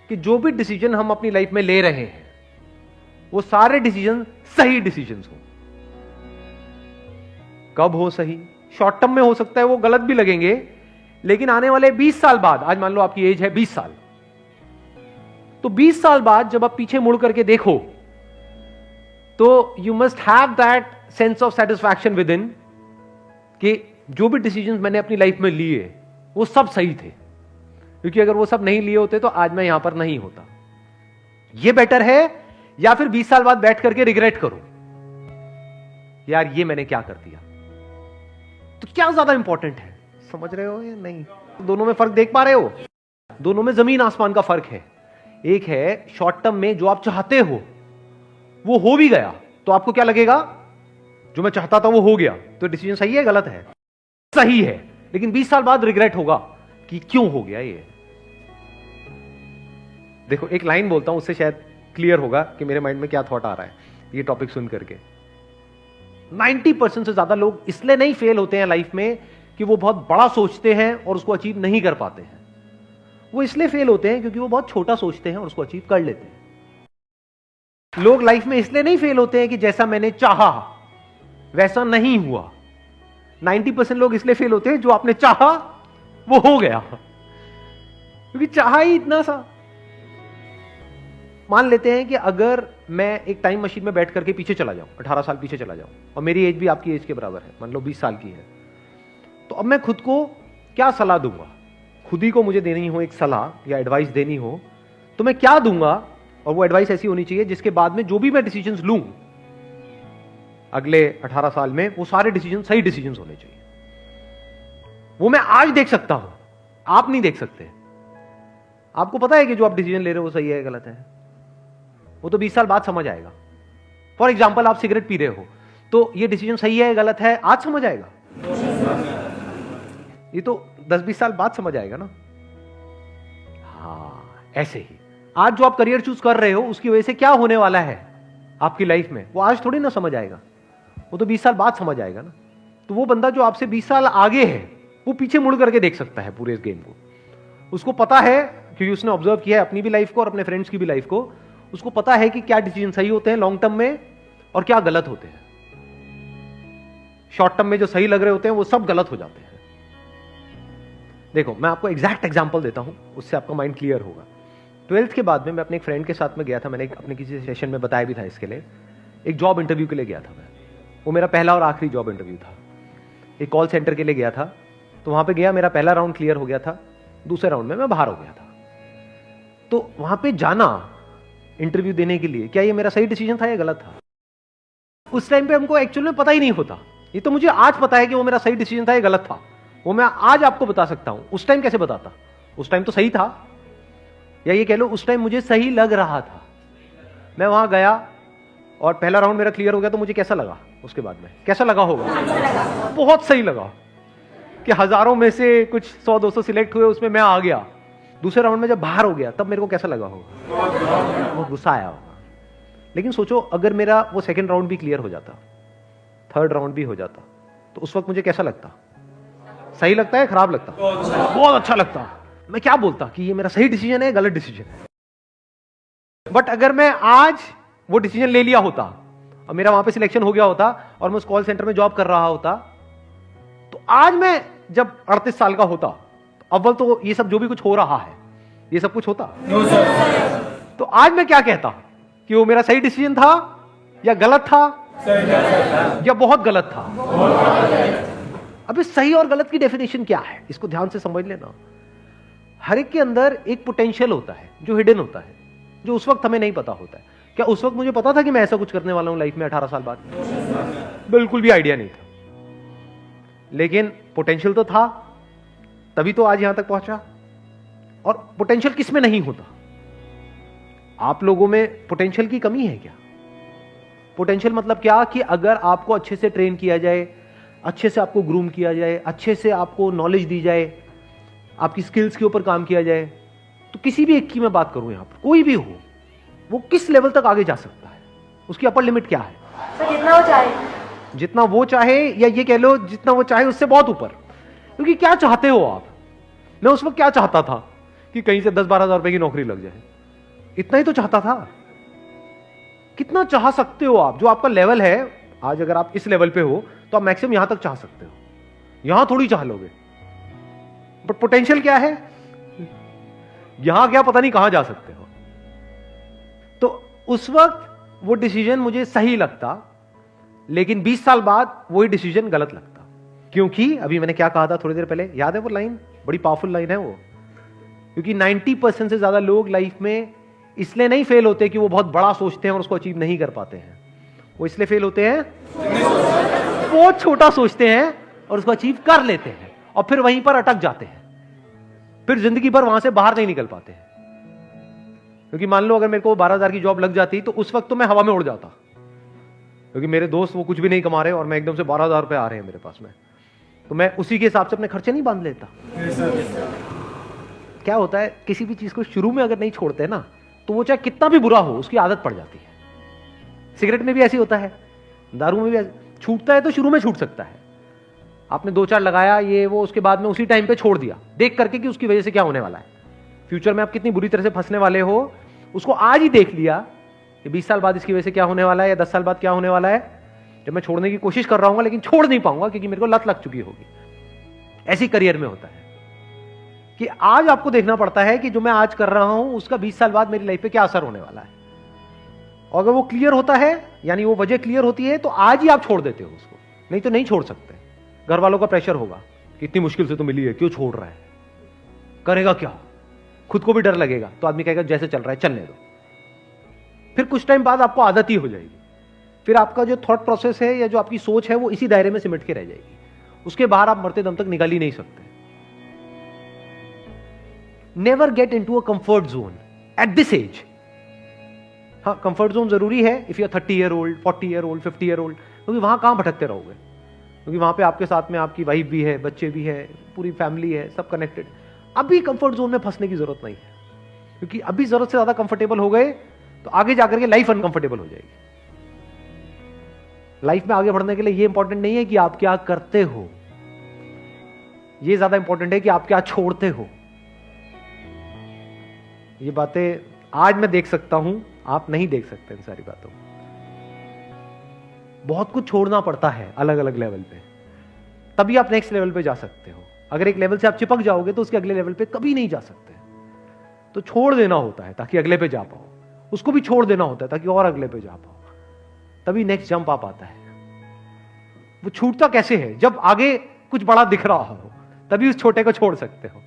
कि जो भी डिसीजन हम अपनी लाइफ में ले रहे हैं वो सारे डिसीजन सही डिसीजन हो। कब हो सही? शॉर्ट टर्म में हो सकता है वो गलत भी लगेंगे, लेकिन आने वाले 20 साल बाद, आज मान लो आपकी एज है 20 साल, तो 20 साल बाद जब आप पीछे मुड़ करके देखो तो you must have that sense of satisfaction with in कि जो भी डिसीजंस मैंने अपनी लाइफ में लिए वो सब सही थे, क्योंकि अगर वो सब नहीं लिए होते तो आज मैं यहां पर नहीं होता। ये बेटर है या फिर 20 साल बाद बैठ करके रिग्रेट करो, यार ये मैंने क्या कर दिया। तो क्या ज्यादा इंपॉर्टेंट है, समझ रहे हो या नहीं? दोनों में फर्क देख पा रहे हो? दोनों में जमीन आसमान का फर्क है। एक है शॉर्ट टर्म में जो आप चाहते हो वो हो भी गया तो आपको क्या लगेगा, जो मैं चाहता था वो हो गया, तो डिसीजन सही है गलत है? सही है। लेकिन 20 साल बाद रिग्रेट होगा कि क्यों हो गया ये। देखो एक लाइन बोलता हूं, उससे शायद क्लियर होगा कि मेरे माइंड में क्या थॉट आ रहा है ये टॉपिक सुन करके। 90% से ज्यादा लोग इसलिए नहीं फेल होते हैं लाइफ में कि वो बहुत बड़ा सोचते हैं और उसको अचीव नहीं कर पाते हैं। वो इसलिए फेल होते हैं क्योंकि वो बहुत छोटा सोचते हैं और उसको अचीव कर लेते हैं। लोग लाइफ में इसलिए नहीं फेल होते हैं कि जैसा मैंने चाहा वैसा नहीं हुआ। 90% लोग इसलिए फेल होते हैं जो आपने चाहा वो हो गया, क्योंकि चाहा ही इतना सा। मान लेते हैं कि अगर मैं एक टाइम मशीन में बैठ करके पीछे चला जाऊं, 18 साल पीछे चला जाऊं, और मेरी एज भी आपकी एज के बराबर है, मान लो 20 साल की है, तो अब मैं खुद को क्या सलाह दूंगा? खुद ही को मुझे देनी हो एक सलाह या एडवाइस देनी हो तो मैं क्या दूंगा? और वो एडवाइस ऐसी होनी चाहिए जिसके बाद में जो भी मैं डिसीजंस लूं अगले 18 साल में वो सारे डिसीजन सही डिसीजंस होने चाहिए। वो मैं आज देख सकता हूं, आप नहीं देख सकते। आपको पता है कि जो आप डिसीजन ले रहे हो वो सही है गलत है, वो तो 20 साल बाद समझ आएगा। फॉर एग्जाम्पल आप सिगरेट पी रहे हो तो ये डिसीजन सही है गलत है आज समझ आएगा, ये तो 10-20 साल बाद समझ आएगा ना। हाँ ऐसे ही आज जो आप करियर चूज कर रहे हो उसकी वजह से क्या होने वाला है आपकी लाइफ में वो आज थोड़ी ना समझ आएगा, वो तो 20 साल बाद समझ आएगा ना। तो वो बंदा जो आपसे 20 साल आगे है वो पीछे मुड़ करके देख सकता है पूरे इस गेम को। उसको पता है क्योंकि उसने ऑब्जर्व किया है अपनी भी लाइफ को और अपने फ्रेंड्स की भी लाइफ को। उसको पता है कि क्या डिसीजन सही होते हैं लॉन्ग टर्म में और क्या गलत होते हैं। शॉर्ट टर्म में जो सही लग रहे होते हैं वो सब गलत हो जाते हैं। देखो मैं आपको एग्जैक्ट एग्जांपल देता हूं, उससे आपका माइंड क्लियर होगा। 12th के बाद में मैं अपने एक फ्रेंड के साथ में गया था, मैंने अपने किसी सेशन में बताया भी था इसके लिए। एक जॉब इंटरव्यू के लिए गया था मैं, वो मेरा पहला और आखिरी जॉब इंटरव्यू था। एक कॉल सेंटर के लिए गया था, तो वहां पे गया, मेरा पहला राउंड क्लियर हो गया था, दूसरे राउंड में मैं बाहर हो गया था। तो वहां पे जाना इंटरव्यू देने के लिए, क्या ये मेरा सही डिसीजन था या गलत था? उस टाइम पे हमको एक्चुअल में पता ही नहीं होता। ये तो मुझे आज पता है कि वो मेरा सही डिसीजन था या गलत था, वो मैं आज आपको बता सकता हूं। उस टाइम कैसे बताता? उस टाइम तो सही था, या ये कह लो उस टाइम मुझे सही लग रहा था। मैं वहां गया और पहला राउंड मेरा क्लियर हो गया, तो मुझे कैसा लगा? उसके बाद में कैसा लगा होगा? बहुत सही लगा कि हजारों में से कुछ 100-200 सिलेक्ट हुए, उसमें मैं आ गया। दूसरे राउंड में जब बाहर हो गया तब मेरे को कैसा लगा होगा? बहुत गुस्सा आया होगा। लेकिन सोचो अगर मेरा वो सेकंड राउंड भी क्लियर हो जाता, थर्ड राउंड भी हो जाता, तो उस वक्त मुझे कैसा लगता? सही लगता है खराब लगता? बहुत अच्छा लगता। मैं क्या बोलता कि ये मेरा सही डिसीजन है गलत डिसीजन है। बट अगर मैं आज वो डिसीजन ले लिया होता और मेरा वहां पे सिलेक्शन हो गया होता और मैं उस कॉल सेंटर में जॉब कर रहा होता, तो आज मैं जब 38 साल का होता, अव्वल तो ये सब जो भी कुछ हो रहा है ये सब कुछ होता? तो आज मैं क्या कहता कि वो मेरा सही डिसीजन था या गलत था या बहुत गलत था? अब इस सही और गलत की डेफिनेशन क्या है इसको ध्यान से समझ लेना। हर एक के अंदर एक पोटेंशियल होता है जो हिडन होता है, जो उस वक्त हमें नहीं पता होता है। क्या उस वक्त मुझे पता था कि मैं ऐसा कुछ करने वाला हूं लाइफ में 18 साल बाद? बिल्कुल भी आइडिया नहीं था, लेकिन पोटेंशियल तो था, तभी तो आज यहां तक पहुंचा। और पोटेंशियल किस में नहीं होता? आप लोगों में पोटेंशियल की कमी है क्या? पोटेंशियल मतलब क्या कि अगर आपको अच्छे से ट्रेन किया जाए, अच्छे से आपको ग्रूम किया जाए, अच्छे से आपको नॉलेज दी जाए, आपकी स्किल्स के ऊपर काम किया जाए, तो किसी भी एक की मैं बात करूं, यहां पर कोई भी हो, वो किस लेवल तक आगे जा सकता है? उसकी अपर लिमिट क्या है? सर जितना वो चाहे। जितना वो चाहे, या ये कह लो जितना वो चाहे उससे बहुत ऊपर। क्योंकि क्या चाहते हो आप? मैं उस वक्त क्या चाहता था कि कहीं से 10-12 हज़ार रुपए की नौकरी लग जाए। इतना ही तो चाहता था। कितना चाह सकते हो आप? जो आपका लेवल है आज, अगर आप इस लेवल पे हो तो आप मैक्सिमम यहां तक चाह सकते हो, यहां थोड़ी चाह लोगे। बट पोटेंशियल क्या है, यहां क्या पता नहीं कहां जा सकते हो। तो उस वक्त वो डिसीजन मुझे सही लगता, लेकिन 20 साल बाद वही डिसीजन गलत लगता। क्योंकि अभी मैंने क्या कहा था थोड़ी देर पहले, याद है वो लाइन? बड़ी पावरफुल लाइन है वो। क्योंकि 90% से ज्यादा लोग लाइफ में इसलिए नहीं फेल होते कि वो बहुत बड़ा सोचते हैं और उसको अचीव नहीं कर पाते हैं। वो इसलिए फेल होते हैं बहुत छोटा सोचते हैं और उसको अचीव कर लेते हैं और फिर वहीं पर अटक जाते हैं, फिर जिंदगी भर वहां से बाहर नहीं निकल पाते हैं। क्योंकि मान लो अगर मेरे को 12,000 की जॉब लग जाती तो उस वक्त तो मैं हवा में उड़ जाता, क्योंकि मेरे दोस्त वो कुछ भी नहीं कमा रहे और मैं एकदम से 12,000 रुपए आ रहे हैं मेरे पास में, तो मैं उसी के हिसाब से अपने खर्चे नहीं बांध लेता। क्या होता है, किसी भी चीज को शुरू में अगर नहीं छोड़ते ना तो वो चाहे कितना भी बुरा हो उसकी आदत पड़ जाती है। सिगरेट में भी ऐसी होता है, दारू में भी छूटता है तो शुरू में छूट सकता है। आपने 2-4 लगाया ये वो, उसके बाद में उसी टाइम पे छोड़ दिया देख करके कि उसकी वजह से क्या होने वाला है, फ्यूचर में आप कितनी बुरी तरह से फंसने वाले हो, उसको आज ही देख लिया कि 20 साल बाद इसकी वजह से क्या होने वाला है या 10 साल बाद क्या होने वाला है, जब मैं छोड़ने की कोशिश कर रहा हूं लेकिन छोड़ नहीं पाऊंगा क्योंकि मेरे को लत लग चुकी होगी। ऐसी करियर में होता है कि आज आपको देखना पड़ता है कि जो मैं आज कर रहा हूं उसका 20 साल बाद मेरी लाइफ पे क्या असर होने वाला है। और अगर वो क्लियर होता है, यानी वो वजह क्लियर होती है, तो आज ही आप छोड़ देते हो उसको, नहीं तो नहीं छोड़ सकते। घर वालों का प्रेशर होगा कि इतनी मुश्किल से तो मिली है, क्यों छोड़ रहा है, करेगा क्या, खुद को भी डर लगेगा, तो आदमी कहेगा जैसे चल रहा है चलने दो। फिर कुछ टाइम बाद आपको आदत ही हो जाएगी, फिर आपका जो थॉट प्रोसेस है या जो आपकी सोच है वो इसी दायरे में सिमट के रह जाएगी, उसके बाहर आप मरते दम तक निकल ही नहीं सकते। Never get into a comfort zone at this age. हाँ, कंफर्ट जोन जरूरी है if you are 30 year old, 40 year old, 50 year old, क्योंकि वहां कहां भटकते रहोगे, क्योंकि वहां पे आपके साथ में आपकी वाइफ भी है, बच्चे भी है, पूरी फैमिली है, सब कनेक्टेड। अभी कंफर्ट जोन में फंसने की जरूरत नहीं है, क्योंकि अभी जरूरत से ज्यादा कंफर्टेबल हो गए तो आगे जाकर के लाइफ अनकंफर्टेबल हो जाएगी। लाइफ में आगे बढ़ने के लिए ये इंपॉर्टेंट नहीं है कि आप क्या करते हो, ये ज्यादा इंपॉर्टेंट है कि आप क्या छोड़ते हो। ये बातें आज मैं देख सकता हूं, आप नहीं देख सकते इन सारी बातों। बहुत कुछ छोड़ना पड़ता है अलग अलग लेवल पे, तभी आप नेक्स्ट लेवल पे जा सकते हो। अगर एक लेवल से आप चिपक जाओगे तो उसके अगले लेवल पे कभी नहीं जा सकते। तो छोड़ देना होता है ताकि अगले पे जा पाओ, उसको भी छोड़ देना होता है ताकि और अगले पे जा पाओ, तभी नेक्स्ट जंप आप आता है। वो छूटता कैसे है? जब आगे कुछ बड़ा दिख रहा हो तभी उस छोटे को छोड़ सकते हो।